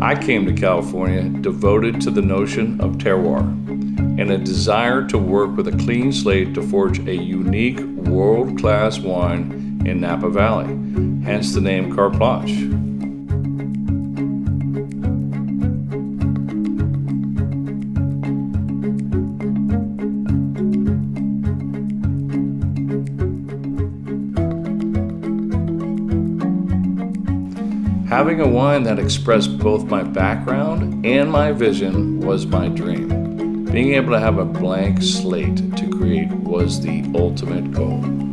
I came to California devoted to the notion of terroir and a desire to work with a clean slate to forge a unique world-class wine in Napa Valley, hence the name Carte Blanche. Having a wine that expressed both my background and my vision was my dream. Being able to have a blank slate to create was the ultimate goal.